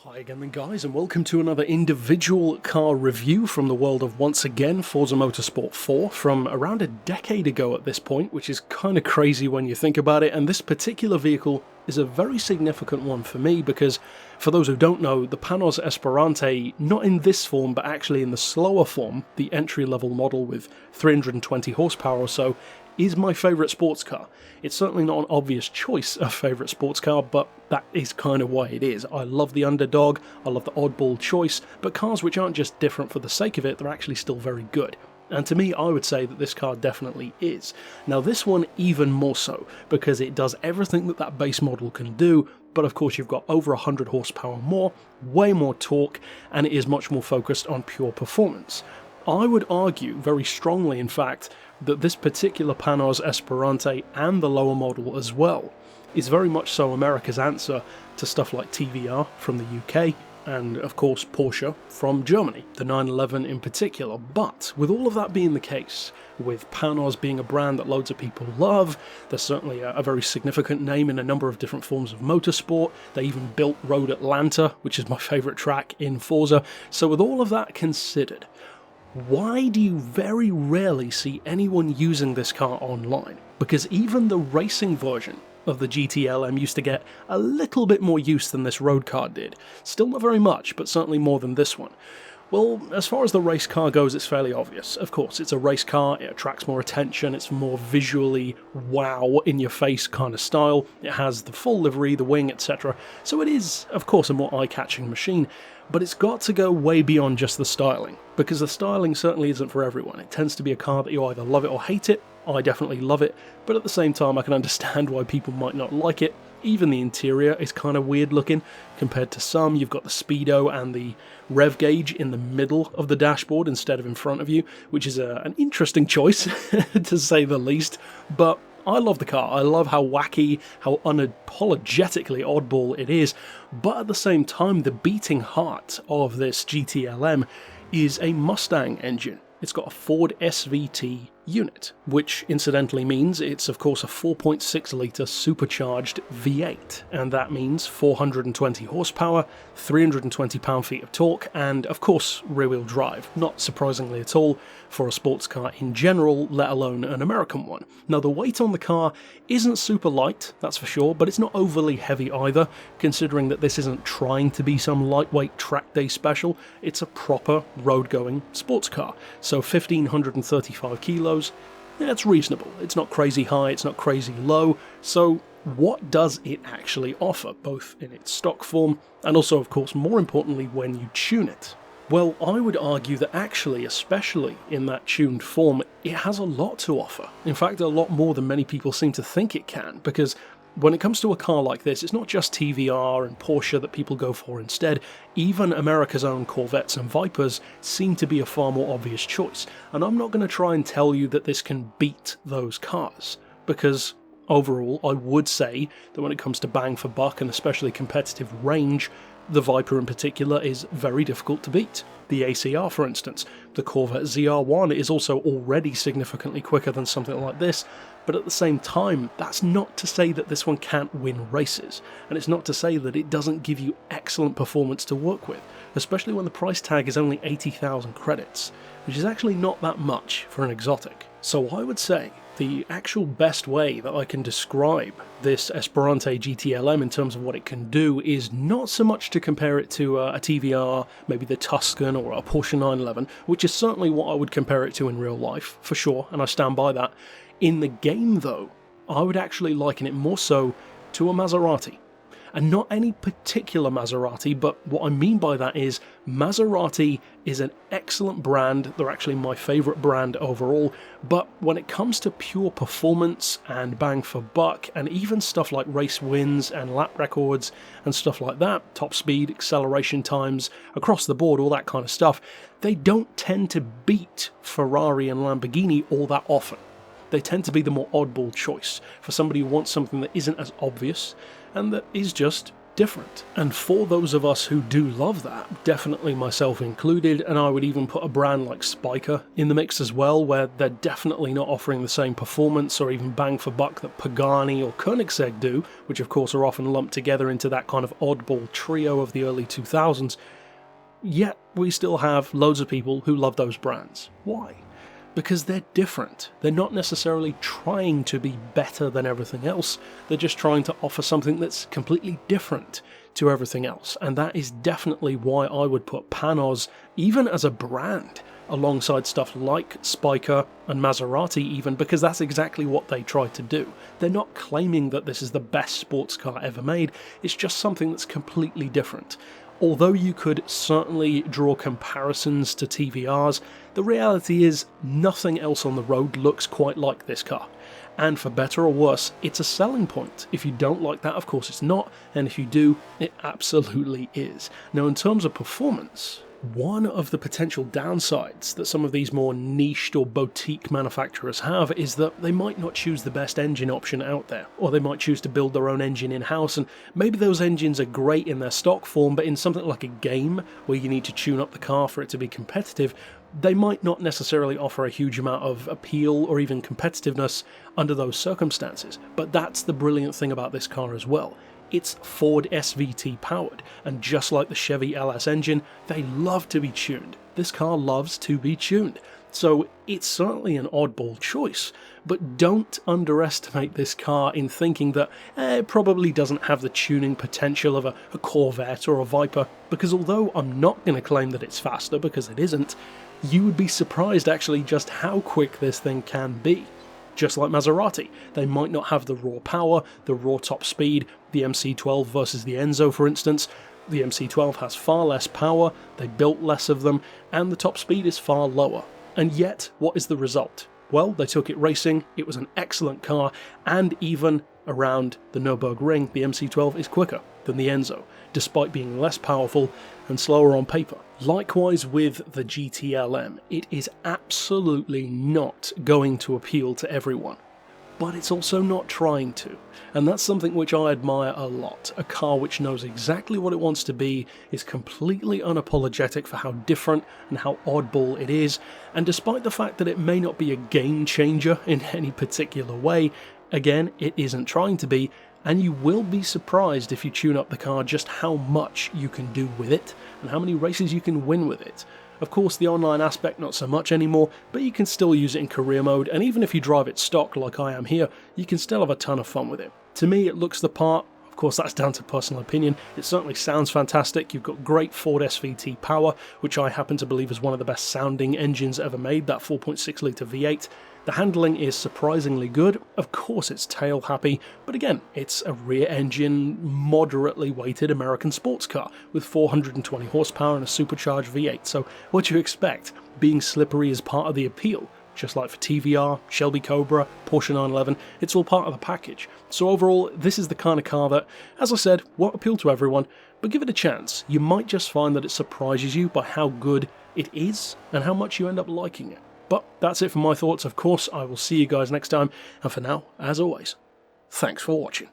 Hi again then guys, and welcome to another individual car review from the world of, once again, Forza Motorsport 4 from around a decade ago at this point, which is kind of crazy when you think about it. And this particular vehicle is a very significant one for me because, for those who don't know, the Panoz Esperante, not in this form but actually in the slower form, the entry-level model with 320 horsepower or so, is my favourite sports car. It's certainly not an obvious choice of favourite sports car, but that is kind of why it is. I love the underdog, I love the oddball choice, but cars which aren't just different for the sake of it, they're actually still very good. And to me, I would say that this car definitely is. Now this one even more so, because it does everything that that base model can do, but of course you've got over 100 horsepower more, way more torque, and it is much more focused on pure performance. I would argue, very strongly in fact, that this particular Panoz Esperante, and the lower model as well, is very much so America's answer to stuff like TVR from the UK, and of course Porsche from Germany, the 911 in particular. But with all of that being the case, with Panoz being a brand that loads of people love, they're certainly a very significant name in a number of different forms of motorsport. They even built Road Atlanta, which is my favourite track in Forza. So with all of that considered, why do you very rarely see anyone using this car online? Because even the racing version of the GTLM used to get a little bit more use than this road car did. Still not very much, but certainly more than this one. Well, as far as the race car goes, it's fairly obvious. Of course, it's a race car, it attracts more attention, it's more visually wow, in-your-face kind of style. It has the full livery, the wing, etc. So it is, of course, a more eye-catching machine. But it's got to go way beyond just the styling, because the styling certainly isn't for everyone. It tends to be a car that you either love it or hate it. I definitely love it, but at the same time I can understand why people might not like it. Even the interior is kind of weird looking compared to some. You've got the speedo and the rev gauge in the middle of the dashboard instead of in front of you, which is an interesting choice to say the least. But I love the car. I love how wacky, how unapologetically oddball it is, but at the same time the beating heart of this GTLM is a Mustang engine. It's got a Ford SVT unit, which incidentally means it's of course a 4.6 litre supercharged V8, and that means 420 horsepower, 320 pound-feet of torque, and of course rear-wheel drive, not surprisingly at all for a sports car in general, let alone an American one. Now the weight on the car isn't super light, that's for sure, but it's not overly heavy either, considering that this isn't trying to be some lightweight track day special. It's a proper road-going sports car, so 1,535 kilos. Yeah, it's reasonable. It's not crazy high, it's not crazy low. So what does it actually offer, both in its stock form and also, of course, more importantly, when you tune it? Well, I would argue that actually, especially in that tuned form, it has a lot to offer. In fact, a lot more than many people seem to think it can, because when it comes to a car like this, it's not just TVR and Porsche that people go for instead. Even America's own Corvettes and Vipers seem to be a far more obvious choice. And I'm not going to try and tell you that this can beat those cars, because overall I would say that when it comes to bang for buck and especially competitive range, the Viper in particular is very difficult to beat. The ACR, for instance, the Corvette ZR1 is also already significantly quicker than something like this, but at the same time, that's not to say that this one can't win races, and it's not to say that it doesn't give you excellent performance to work with, especially when the price tag is only 80,000 credits, which is actually not that much for an exotic. So I would say the actual best way that I can describe this Esperante GTLM in terms of what it can do is not so much to compare it to a TVR, maybe the Tuscan or a Porsche 911, which is certainly what I would compare it to in real life, for sure, and I stand by that. In the game though, I would actually liken it more so to a Maserati. And not any particular Maserati, but what I mean by that is Maserati is an excellent brand. They're actually my favourite brand overall, but when it comes to pure performance and bang for buck, and even stuff like race wins and lap records and stuff like that, top speed, acceleration times, across the board, all that kind of stuff, they don't tend to beat Ferrari and Lamborghini all that often. They tend to be the more oddball choice for somebody who wants something that isn't as obvious and that is just different. And for those of us who do love that, definitely myself included, and I would even put a brand like Spiker in the mix as well, where they're definitely not offering the same performance or even bang for buck that Pagani or Koenigsegg do, which of course are often lumped together into that kind of oddball trio of the early 2000s, yet we still have loads of people who love those brands. Why? Because they're different. They're not necessarily trying to be better than everything else, they're just trying to offer something that's completely different to everything else, and that is definitely why I would put Panoz, even as a brand, alongside stuff like Spiker and Maserati even, because that's exactly what they try to do. They're not claiming that this is the best sports car ever made, it's just something that's completely different. Although you could certainly draw comparisons to TVRs, the reality is nothing else on the road looks quite like this car. And for better or worse, it's a selling point. If you don't like that, of course it's not, and if you do, it absolutely is. Now, in terms of performance, one of the potential downsides that some of these more niched or boutique manufacturers have is that they might not choose the best engine option out there, or they might choose to build their own engine in-house, and maybe those engines are great in their stock form, but in something like a game where you need to tune up the car for it to be competitive, they might not necessarily offer a huge amount of appeal or even competitiveness under those circumstances. But that's the brilliant thing about this car as well. It's Ford SVT powered, and just like the Chevy LS engine, they love to be tuned. This car loves to be tuned. So it's certainly an oddball choice, but don't underestimate this car in thinking that it probably doesn't have the tuning potential of a Corvette or a Viper, because although I'm not going to claim that it's faster, because it isn't, you would be surprised actually just how quick this thing can be. Just like Maserati, they might not have the raw power, the raw top speed, the MC12 versus the Enzo for instance. The MC12 has far less power, they built less of them, and the top speed is far lower. And yet, what is the result? Well, they took it racing, it was an excellent car, and even around the Nürburgring, the MC12 is quicker than the Enzo, despite being less powerful and slower on paper. Likewise with the GTLM, it is absolutely not going to appeal to everyone, but it's also not trying to, and that's something which I admire a lot. A car which knows exactly what it wants to be, is completely unapologetic for how different and how oddball it is, and despite the fact that it may not be a game changer in any particular way, again, it isn't trying to be, and you will be surprised if you tune up the car just how much you can do with it and how many races you can win with it. Of course, the online aspect not so much anymore, but you can still use it in career mode, and even if you drive it stock like I am here, you can still have a ton of fun with it. To me, it looks the part. Of course, that's down to personal opinion. It certainly sounds fantastic. You've got great Ford SVT power, which I happen to believe is one of the best sounding engines ever made, that 4.6 litre V8. The handling is surprisingly good. Of course, it's tail happy, but again, it's a rear engine, moderately weighted American sports car with 420 horsepower and a supercharged V8. So what do you expect? Being slippery is part of the appeal. Just like for TVR, Shelby Cobra, Porsche 911, it's all part of the package. So overall, this is the kind of car that, as I said, won't appeal to everyone, but give it a chance. You might just find that it surprises you by how good it is and how much you end up liking it. But that's it for my thoughts. Of course, I will see you guys next time, and for now, as always, thanks for watching.